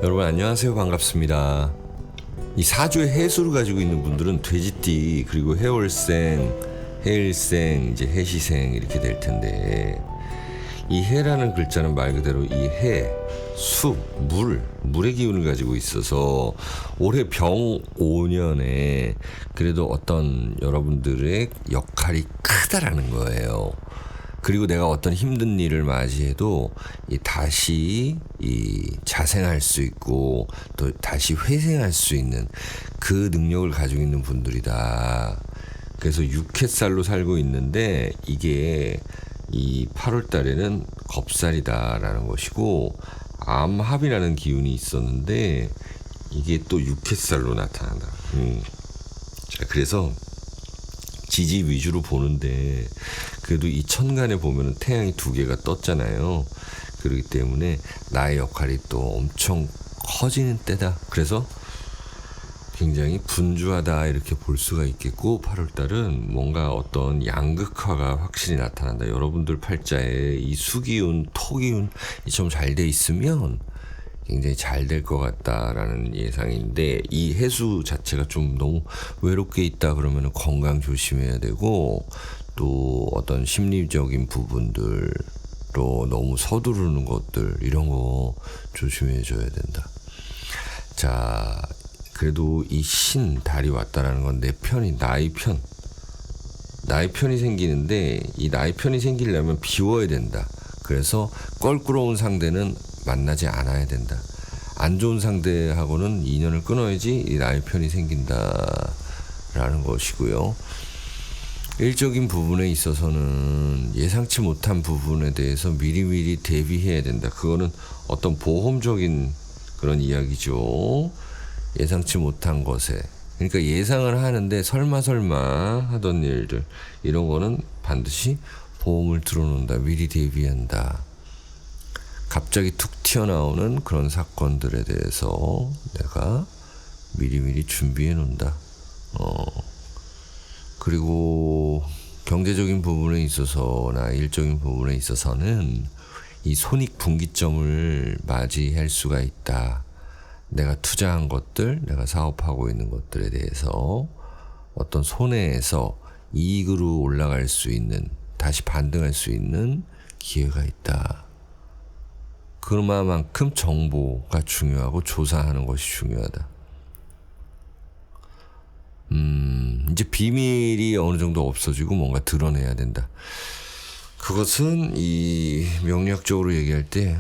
여러분 안녕하세요. 반갑습니다. 이 사주의 해수를 가지고 있는 분들은 돼지띠 그리고 해월생, 해일생, 이제 해시생 이렇게 될 텐데, 이 해라는 글자는 말 그대로 이 해, 수, 물의 기운을 가지고 있어서 올해 병 5년에 그래도 어떤 여러분들의 역할이 크다라는 거예요. 그리고 내가 어떤 힘든 일을 맞이해도 다시 자생할 수 있고 또 다시 회생할 수 있는 그 능력을 가지고 있는 분들이다. 그래서 6햇살로 살고 있는데 이게 이 8월 달에는 겁살이다라는 것이고, 암합이라는 기운이 있었는데 이게 또 6햇살로 나타난다. 자, 그래서 지지 위주로 보는데 그래도 이 천간에 보면은 태양이 2개가 떴잖아요. 그렇기 때문에 나의 역할이 또 엄청 커지는 때다. 그래서 굉장히 분주하다 이렇게 볼 수가 있겠고, 8월달은 뭔가 어떤 양극화가 확실히 나타난다. 여러분들 팔자에 이 수기운, 토기운이 좀 잘 돼 있으면 굉장히 잘 될 것 같다라는 예상인데, 이 해수 자체가 좀 너무 외롭게 있다 그러면 건강 조심해야 되고, 또 어떤 심리적인 부분들로 너무 서두르는 것들 이런 거 조심해 줘야 된다. 자, 그래도 이 달이 왔다라는 건 내 편이 나의 편이 생기는데, 이 나의 편이 생기려면 비워야 된다. 그래서 껄끄러운 상대는 만나지 않아야 된다. 안 좋은 상대하고는 인연을 끊어야지 이 나의 편이 생긴다라는 것이고요. 일적인 부분에 있어서는 예상치 못한 부분에 대해서 미리미리 대비해야 된다. 그거는 어떤 보험적인 그런 이야기죠. 예상치 못한 것에, 그러니까 예상을 하는데 설마 하던 일들, 이런 거는 반드시 보험을 들어놓는다. 미리 대비한다. 갑자기 툭 튀어나오는 그런 사건들에 대해서 내가 미리미리 준비해 놓는다. 그리고 경제적인 부분에 있어서나 일적인 부분에 있어서는 이 손익분기점을 맞이할 수가 있다. 내가 투자한 것들, 내가 사업하고 있는 것들에 대해서 어떤 손해에서 이익으로 올라갈 수 있는, 다시 반등할 수 있는 기회가 있다. 그만큼 정보가 중요하고 조사하는 것이 중요하다. 이제 비밀이 어느 정도 없어지고 뭔가 드러내야 된다. 그것은 이 명리학적으로 얘기할 때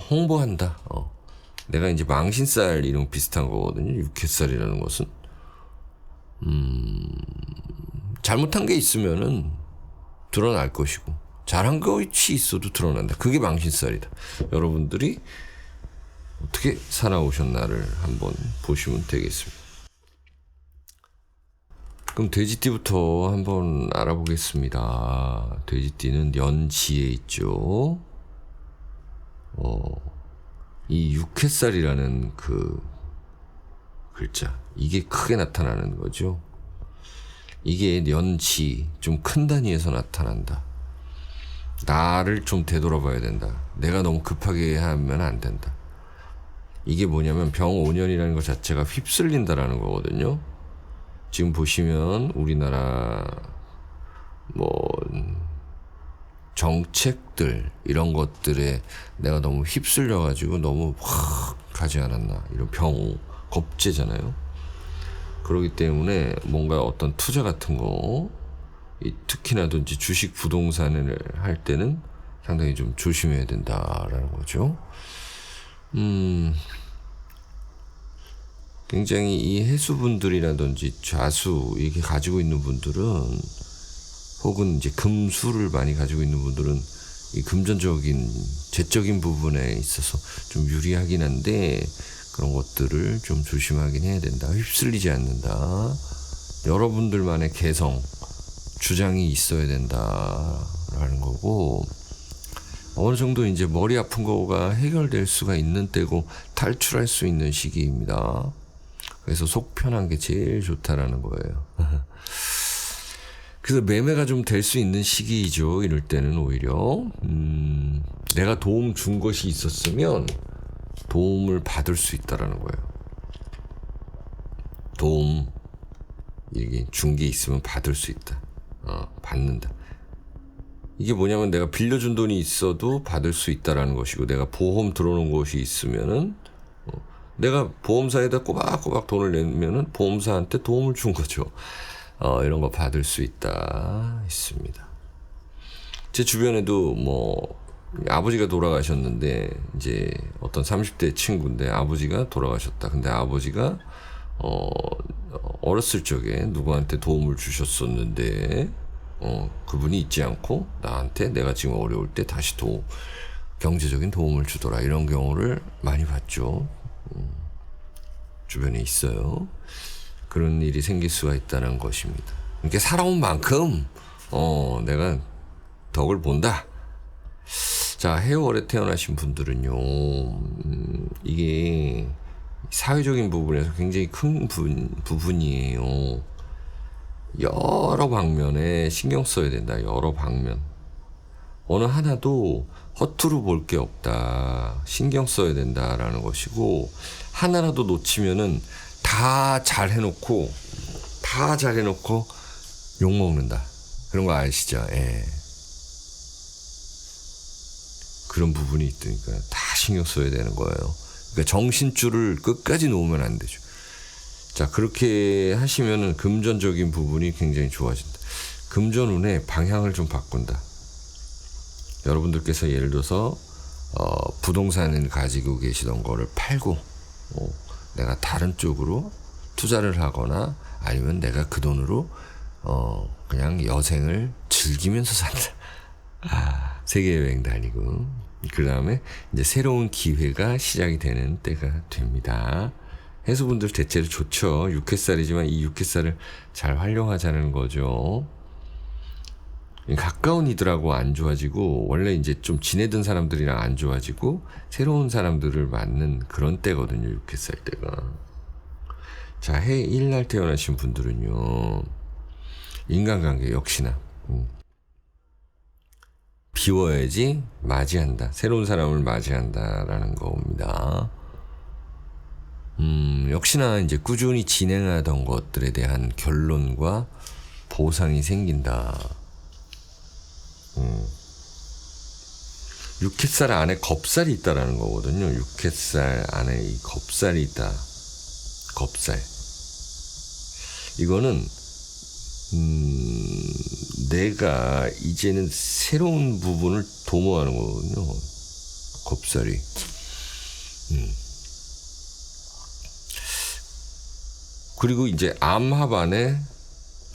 홍보한다. 내가 이제 망신살 이런 비슷한 거거든요. 육회살이라는 것은 잘못한 게 있으면은 드러날 것이고, 잘한 것이 있어도 드러난다. 그게 망신살이다. 여러분들이 어떻게 살아오셨나를 한번 보시면 되겠습니다. 그럼 돼지띠부터 한번 알아보겠습니다. 돼지띠는 연지에 있죠. 이 육회살이라는 그 글자, 이게 크게 나타나는 거죠. 이게 연지, 좀 큰 단위에서 나타난다. 나를 좀 되돌아봐야 된다. 내가 너무 급하게 하면 안 된다. 이게 뭐냐면 병 5년이라는 것 자체가 휩쓸린다라는 거거든요. 지금 보시면 우리나라 뭐 정책들 이런 것들에 내가 너무 휩쓸려 가지고 너무 확 가지 않았나, 이런 병 겁재잖아요. 그렇기 때문에 뭔가 어떤 투자 같은 거, 특히나든지 주식 부동산을 할 때는 상당히 좀 조심해야 된다라는 거죠. 굉장히 이 해수분들이라든지 좌수 이렇게 가지고 있는 분들은, 혹은 이제 금수를 많이 가지고 있는 분들은 이 금전적인 재적인 부분에 있어서 좀 유리하긴 한데, 그런 것들을 좀 조심하긴 해야 된다. 휩쓸리지 않는다. 여러분들만의 개성, 주장이 있어야 된다라는 거고, 어느 정도 이제 머리 아픈 거가 해결될 수가 있는 때고 탈출할 수 있는 시기입니다. 그래서 속 편한 게 제일 좋다라는 거예요. 그래서 매매가 좀 될 수 있는 시기이죠. 이럴 때는 오히려 내가 도움 준 것이 있었으면 도움을 받을 수 있다라는 거예요. 도움, 이게 준 게 있으면 받을 수 있다. 받는다. 이게 뭐냐면 내가 빌려준 돈이 있어도 받을 수 있다라는 것이고, 내가 보험 들어놓은 것이 있으면은 내가 보험사에다 꼬박꼬박 돈을 내면은 보험사한테 도움을 준 거죠. 이런 거 받을 수 있다 있습니다. 제 주변에도 뭐 아버지가 돌아가셨는데, 이제 어떤 30대 친구인데 아버지가 돌아가셨다. 근데 아버지가 어렸을 적에 누구한테 도움을 주셨었는데 그분이 있지 않고 나한테 내가 지금 어려울 때 다시 경제적인 도움을 주더라. 이런 경우를 많이 봤죠. 주변에 있어요. 그런 일이 생길 수가 있다는 것입니다. 그러니까 살아온 만큼 내가 덕을 본다. 자, 해월에 태어나신 분들은요, 이게 사회적인 부분에서 굉장히 큰 부분이에요. 여러 방면에 신경 써야 된다. 여러 방면. 어느 하나도 허투루 볼 게 없다. 신경 써야 된다라는 것이고, 하나라도 놓치면은 다 잘해놓고 욕먹는다. 그런 거 아시죠? 예. 그런 부분이 있으니까 다 신경 써야 되는 거예요. 그러니까 정신줄을 끝까지 놓으면 안 되죠. 자, 그렇게 하시면은 금전적인 부분이 굉장히 좋아진다. 금전운의 방향을 좀 바꾼다. 여러분들께서 예를 들어서 부동산을 가지고 계시던 거를 팔고 내가 다른 쪽으로 투자를 하거나, 아니면 내가 그 돈으로 그냥 여생을 즐기면서 산다. 세계 여행 다니고, 그 다음에 이제 새로운 기회가 시작이 되는 때가 됩니다. 해수분들 대체로 좋죠. 육회살이지만 이 육회살을 잘 활용하자는 거죠. 가까운 이들하고 안 좋아지고, 원래 이제 좀 지내던 사람들이랑 안 좋아지고, 새로운 사람들을 만는 그런 때거든요. 육회살 때가. 자, 해 1날 태어나신 분들은요, 인간관계 역시나 비워야지 맞이한다. 새로운 사람을 맞이한다라는 겁니다. 역시나 이제 꾸준히 진행하던 것들에 대한 결론과 보상이 생긴다. 육회살 안에 겁살이 있다라는 거거든요. 육회살 안에 이 겁살이 있다. 겁살. 이거는 내가 이제는 새로운 부분을 도모하는 거거든요. 겁살이. 그리고 이제 암합 안에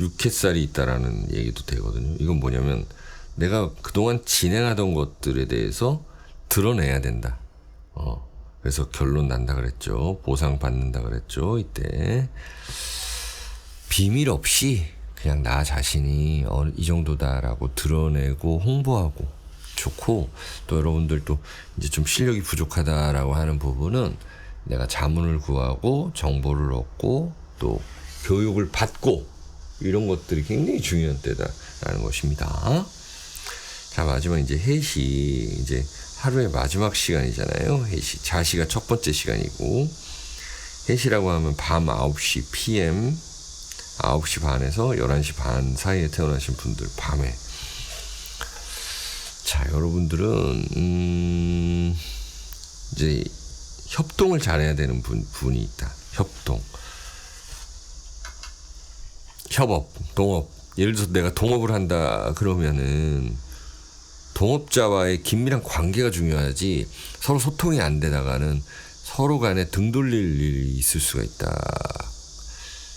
육회살이 있다라는 얘기도 되거든요. 이건 뭐냐면 내가 그동안 진행하던 것들에 대해서 드러내야 된다. 그래서 결론 난다 그랬죠. 보상 받는다 그랬죠. 이때 비밀 없이 그냥 나 자신이 이 정도다라고 드러내고 홍보하고 좋고, 또 여러분들도 이제 좀 실력이 부족하다라고 하는 부분은 내가 자문을 구하고 정보를 얻고 또 교육을 받고, 이런 것들이 굉장히 중요한 때다라는 것입니다. 자, 마지막 이제 해시, 이제 하루의 마지막 시간이잖아요. 해시. 자시가 첫 번째 시간이고, 해시라고 하면 밤 9시 PM 9시 반에서 11시 반 사이에 태어나신 분들, 밤에. 자, 여러분들은 이제 협동을 잘해야 되는 분이 있다. 협업, 동업. 예를 들어서 내가 동업을 한다 그러면은 동업자와의 긴밀한 관계가 중요하지, 서로 소통이 안 되다가는 서로 간에 등 돌릴 일이 있을 수가 있다.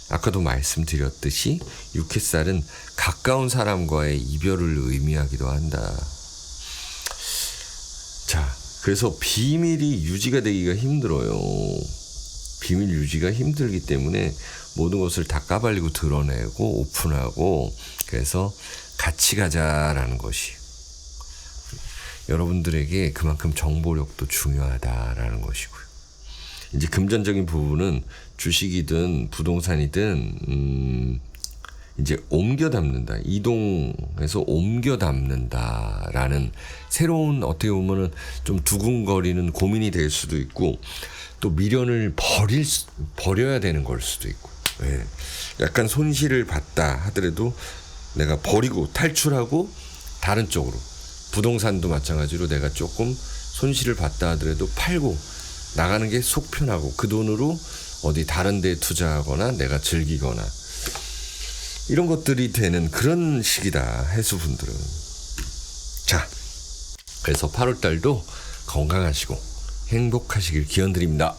아까도 말씀드렸듯이 육회살은 가까운 사람과의 이별을 의미하기도 한다. 자, 그래서 비밀이 유지가 되기가 힘들어요. 비밀 유지가 힘들기 때문에 모든 것을 다 까발리고 드러내고 오픈하고, 그래서 같이 가자라는 것이 여러분들에게 그만큼 정보력도 중요하다라는 것이고요. 이제 금전적인 부분은 주식이든 부동산이든 이제 옮겨 담는다, 이동해서 옮겨 담는다라는 새로운, 어떻게 보면은 좀 두근거리는 고민이 될 수도 있고, 또 미련을 버려야 되는 걸 수도 있고, 예. 약간 손실을 봤다 하더라도 내가 버리고 탈출하고 다른 쪽으로, 부동산도 마찬가지로 내가 조금 손실을 봤다 하더라도 팔고 나가는 게 속 편하고 그 돈으로 어디 다른 데 투자하거나 내가 즐기거나 이런 것들이 되는 그런 시기다, 해수분들은. 자, 그래서 8월달도 건강하시고 행복하시길 기원드립니다.